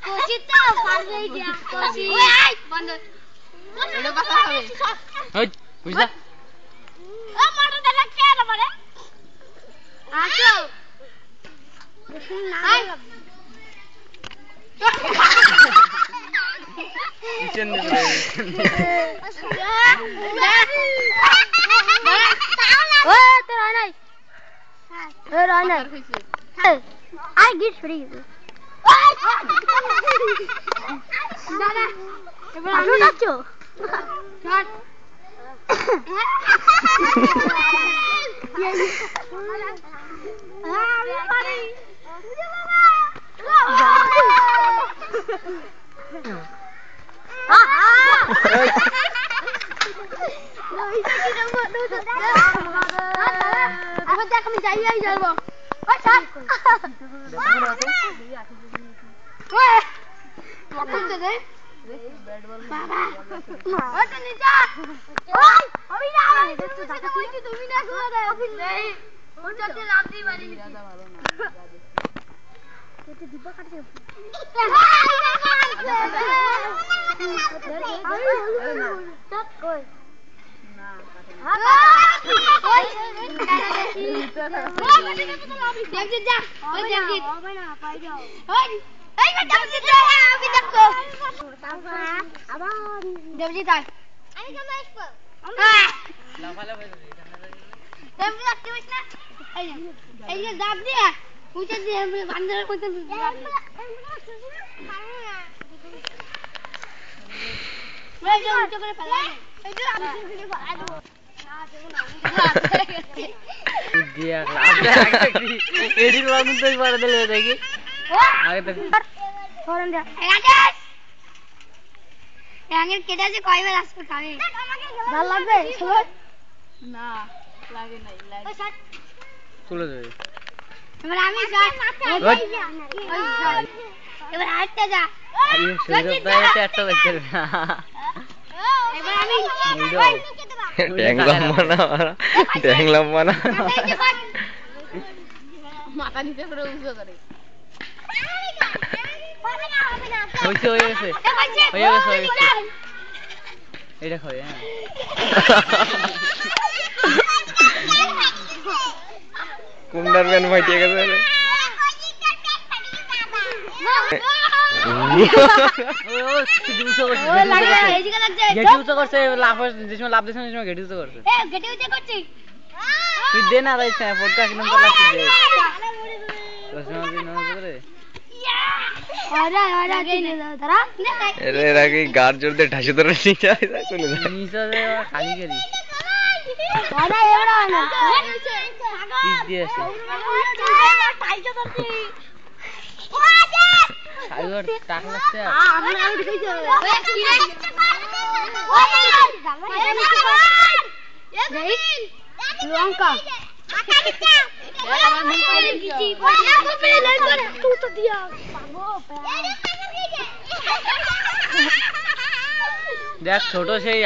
কোচিটা পারবেই না কোচি বন্ধ এটা কথা হবে ওই বুঝলা ও মারতে দেখ কে রে মারে আসো হাই কিচেন में ओ तो रानाई ओ रानाई आई गेट फ्री दादा এবার যাচ্ছো চল আমি পারি আবার দেখ আমি যাই যাবো চলে যাবে এবার আমি যাই এবার হাঁটতে যা এই সুযোগ দাইতে একটা দেখতে না এবার আমি ড্যাংলাম মানা মাথা নিচে করে উঁচু করে হইছে হয়ে গেছে এটা খাই হ্যাঁ কুন্ডার ব্যান ফাইটে গেছে তুই দে না গার জোর দিয়ে ঢাসে ধরে খালি করি টাকা লাগছে লঙ্কা দেখ ছোট সেই